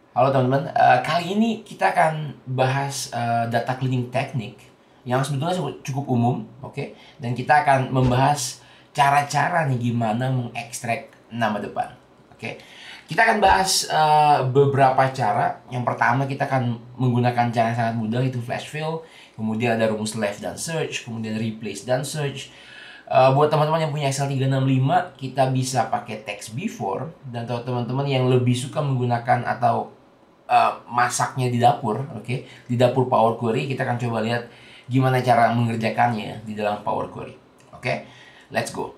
Halo teman-teman, kali ini kita akan bahas data cleaning teknik yang sebetulnya cukup umum, oke? Dan kita akan membahas cara-cara nih gimana mengekstrak nama depan, oke? Kita akan bahas beberapa cara. Yang pertama kita akan menggunakan cara yang sangat mudah, itu flash fill. Kemudian ada rumus left dan search, kemudian replace dan search. Buat teman-teman yang punya Excel 365, kita bisa pakai text before. Dan teman-teman yang lebih suka menggunakan atau masaknya di dapur, oke? Di dapur Power Query, kita akan coba lihat gimana cara mengerjakannya di dalam Power Query, oke? Let's go.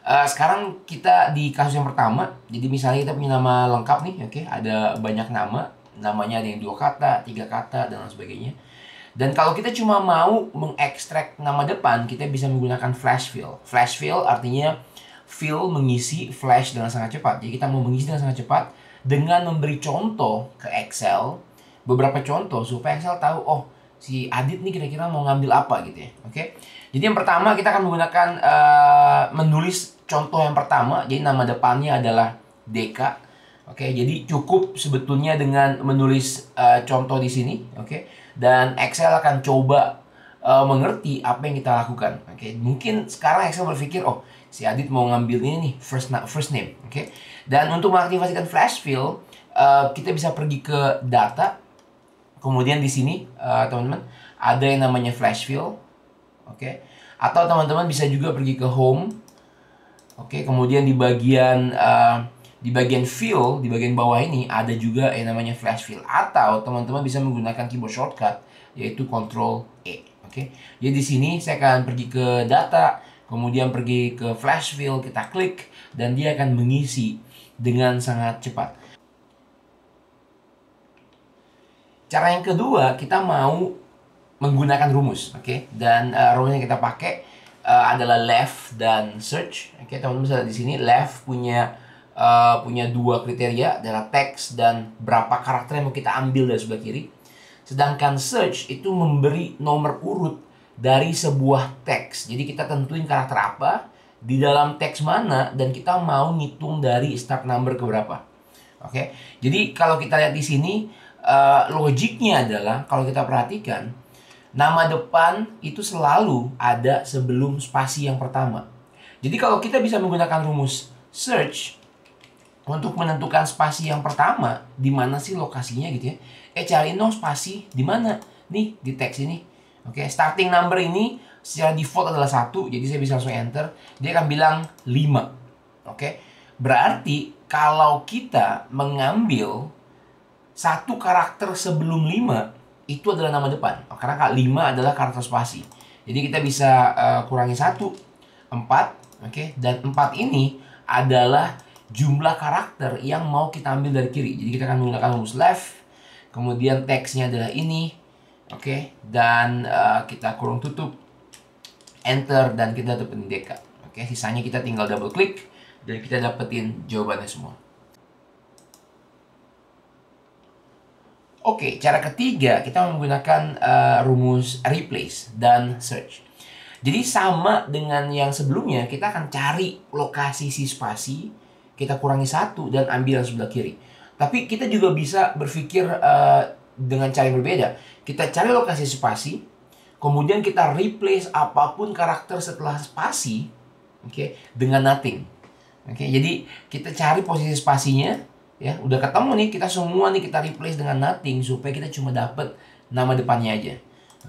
Sekarang kita di kasus yang pertama. Jadi misalnya kita punya nama lengkap nih, oke? Ada banyak nama, namanya ada yang 2 kata, 3 kata, dan lain sebagainya. Dan kalau kita cuma mau mengekstrak nama depan, kita bisa menggunakan flash fill. Flash fill artinya fill mengisi flash dengan sangat cepat. Jadi kita mau mengisi dengan sangat cepat dengan memberi contoh ke Excel, beberapa contoh supaya Excel tahu, oh si Adit nih kira-kira mau ngambil apa gitu ya. Oke. Jadi yang pertama kita akan menggunakan menulis contoh yang pertama. Jadi nama depannya adalah DK. Oke, jadi cukup sebetulnya dengan menulis contoh di sini, oke. Dan Excel akan coba mengerti apa yang kita lakukan. Oke, mungkin sekarang Excel berpikir, oh si Adit mau ngambil ini nih, first name, oke. Dan untuk mengaktifasikan flash fill, kita bisa pergi ke data. Kemudian di sini teman-teman ada yang namanya flash fill, oke. Atau teman-teman bisa juga pergi ke home, oke. Kemudian di bagian fill, di bagian bawah ini ada juga yang namanya flash fill. Atau teman-teman bisa menggunakan keyboard shortcut yaitu Ctrl E. Oke. Jadi di sini saya akan pergi ke data, kemudian pergi ke flash fill, kita klik dan dia akan mengisi dengan sangat cepat. Cara yang kedua, kita mau menggunakan rumus, oke. Dan rumus yang kita pakai adalah left dan search. Oke, teman-teman bisa lihat di sini left punya dua kriteria adalah teks dan berapa karakter yang mau kita ambil dari sebelah kiri. Sedangkan search itu memberi nomor urut dari sebuah teks. Jadi kita tentuin karakter apa, di dalam teks mana, dan kita mau ngitung dari start number ke berapa. Oke. Jadi kalau kita lihat di sini logiknya adalah kalau kita perhatikan nama depan itu selalu ada sebelum spasi yang pertama. Jadi kalau kita bisa menggunakan rumus search untuk menentukan spasi yang pertama, di mana sih lokasinya gitu ya. Cari dong spasi di mana? Nih, di teks ini. Oke, starting number ini secara default adalah 1, jadi saya bisa langsung enter. Dia akan bilang 5. Oke. Berarti kalau kita mengambil satu karakter sebelum 5, itu adalah nama depan. Karena 5 adalah karakter spasi. Jadi kita bisa kurangi 1, 4, oke. Dan 4 ini adalah jumlah karakter yang mau kita ambil dari kiri. Jadi kita akan menggunakan rumus left. Kemudian teksnya adalah ini. Oke. Dan kita kurung tutup. Enter. Dan kita dapetin DK. Oke. Sisanya kita tinggal double klik. Dan kita dapetin jawabannya semua. Oke. Cara ketiga kita menggunakan rumus replace dan search. Jadi sama dengan yang sebelumnya. Kita akan cari lokasi si spasi. Kita kurangi 1 dan ambil yang sebelah kiri. Tapi kita juga bisa berpikir dengan cara yang berbeda. Kita cari lokasi spasi, kemudian kita replace apapun karakter setelah spasi, oke, dengan nothing. Oke, jadi kita cari posisi spasinya, ya, udah ketemu nih, kita semua nih kita replace dengan nothing supaya kita cuma dapat nama depannya aja.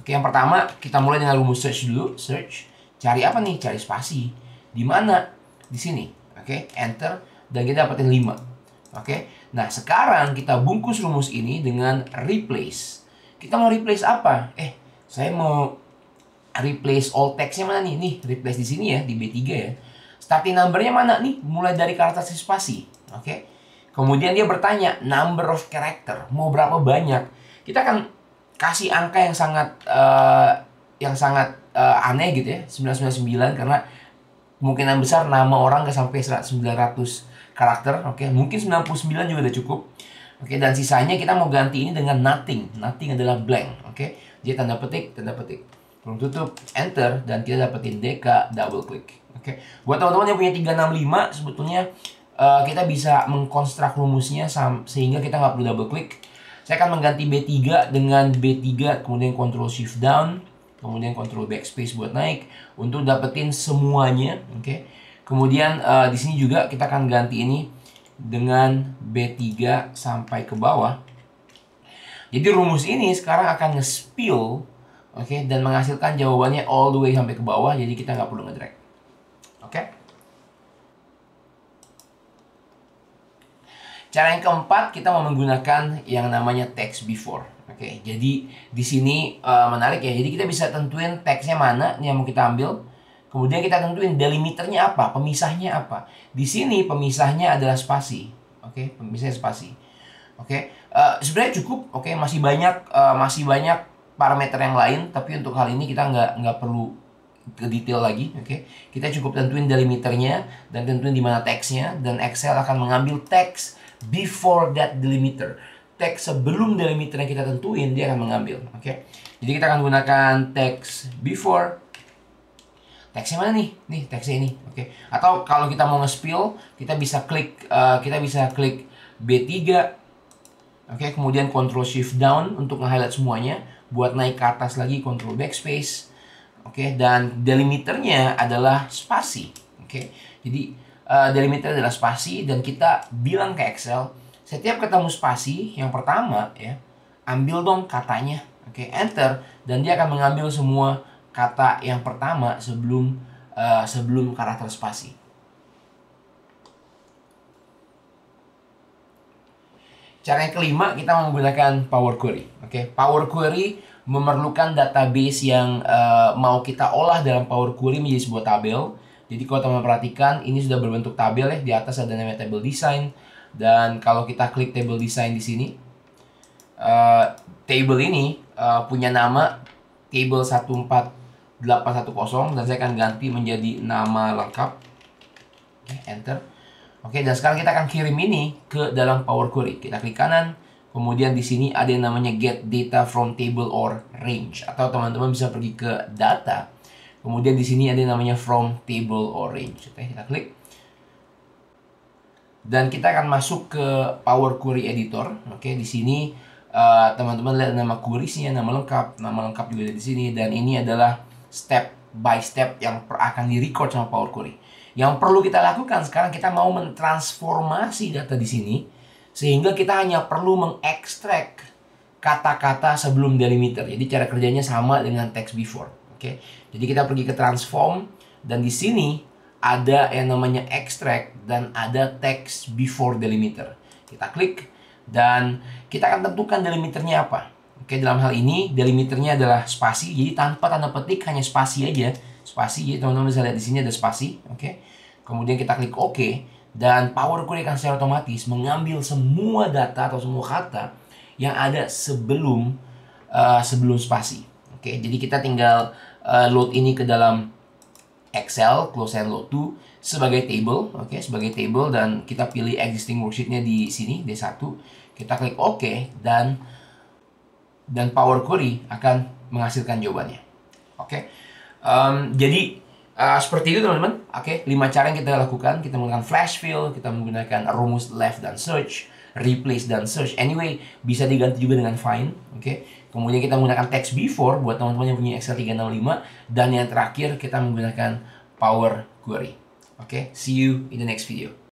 Oke, yang pertama kita mulai dengan rumus search dulu. Search, cari apa nih? Cari spasi. Di mana? Di sini. Oke, enter. Dan kita dapetin 5. Oke. Nah, sekarang kita bungkus rumus ini dengan replace. Kita mau replace apa? Saya mau replace all text-nya mana nih? Nih, replace di sini ya, di B3 ya. Starting number-nya mana nih? Mulai dari karakter spasi. Oke. Kemudian dia bertanya, number of character. Mau berapa banyak? Kita akan kasih angka yang sangat aneh gitu ya. 999 karena kemungkinan besar nama orang nggak sampai 900 karakter, oke. Mungkin 99 juga udah cukup. Oke, dan sisanya kita mau ganti ini dengan nothing. Nothing adalah blank, oke. Jadi tanda petik. Belum tutup, enter, dan kita dapetin DK, double click. Oke. Buat teman-teman yang punya 365, sebetulnya kita bisa mengkonstruk rumusnya sehingga kita nggak perlu double klik. Saya akan mengganti B3 dengan B3, kemudian Ctrl Shift Down, kemudian Ctrl Backspace buat naik untuk dapetin semuanya. Oke. Kemudian di sini juga kita akan ganti ini dengan B3 sampai ke bawah. Jadi rumus ini sekarang akan nge-spill, oke, dan menghasilkan jawabannya all the way sampai ke bawah. Jadi kita nggak perlu ngedrag. Oke. Cara yang keempat, kita mau menggunakan yang namanya text before. Oke, jadi di sini menarik ya. Jadi kita bisa tentuin teksnya mana yang mau kita ambil. Kemudian kita tentuin delimiternya apa, pemisahnya apa. Di sini pemisahnya adalah spasi. Oke, pemisahnya spasi. Oke, sebenarnya cukup. Oke, masih banyak parameter yang lain. Tapi untuk hal ini kita nggak perlu ke detail lagi. Oke, kita cukup tentuin delimiternya dan tentuin di mana teksnya. Dan Excel akan mengambil teks before that delimiter. Teks sebelum delimiter yang kita tentuin dia akan mengambil. Oke, jadi kita akan gunakan teks before. Teksnya mana nih? Nih teksnya ini. Oke. Atau kalau kita mau nge-spill, kita bisa klik B3. Oke, kemudian Ctrl Shift Down untuk nge-highlight semuanya. Buat naik ke atas lagi Ctrl Backspace. Oke, dan delimiternya adalah spasi. Oke. Jadi delimiter adalah spasi dan kita bilang ke Excel, setiap ketemu spasi yang pertama ya, ambil dong katanya. Oke, enter dan dia akan mengambil semua kata yang pertama sebelum karakter spasi. Cara yang kelima, kita menggunakan Power Query. Oke, Power Query memerlukan database yang mau kita olah dalam Power Query menjadi sebuah tabel. Jadi kalau teman-teman perhatikan, ini sudah berbentuk tabel ya. Di atas ada namanya table design. Dan kalau kita klik table design di sini, table ini punya nama table 14810 dan saya akan ganti menjadi nama lengkap. Oke, enter. Oke, dan sekarang kita akan kirim ini ke dalam Power Query. Kita klik kanan, kemudian di sini ada yang namanya get data from table or range, atau teman-teman bisa pergi ke data. Kemudian di sini ada yang namanya from table or range. Oke, kita klik. Dan kita akan masuk ke Power Query Editor. Oke, di sini teman-teman lihat nama queries-nya, nama lengkap juga ada di sini, dan ini adalah step by step yang akan di-record sama Power Query. Yang perlu kita lakukan sekarang, kita mau mentransformasi data di sini sehingga kita hanya perlu mengekstrak kata-kata sebelum delimiter. Jadi cara kerjanya sama dengan text before. Oke. Jadi kita pergi ke transform dan di sini ada yang namanya extract dan ada text before delimiter. Kita klik dan kita akan tentukan delimiternya apa. Oke, dalam hal ini delimiternya adalah spasi. Jadi tanpa tanda petik, hanya spasi aja. Spasi, jadi teman-teman bisa lihat di sini ada spasi. Oke. Kemudian kita klik OK dan Power Query akan secara otomatis mengambil semua data atau semua kata yang ada sebelum spasi. Oke, jadi kita tinggal load ini ke dalam Excel, close and load to sebagai table, oke, sebagai table, dan kita pilih existing worksheet-nya di sini D1. Kita klik OK dan Power Query akan menghasilkan jawabannya. Oke. Jadi seperti itu teman-teman. Oke, 5 cara yang kita lakukan. Kita menggunakan flash fill, kita menggunakan rumus left dan search, replace dan search. Anyway, bisa diganti juga dengan find. Oke. Kemudian kita menggunakan text before buat teman-teman yang punya Excel 365, dan yang terakhir kita menggunakan Power Query. Oke, see you in the next video.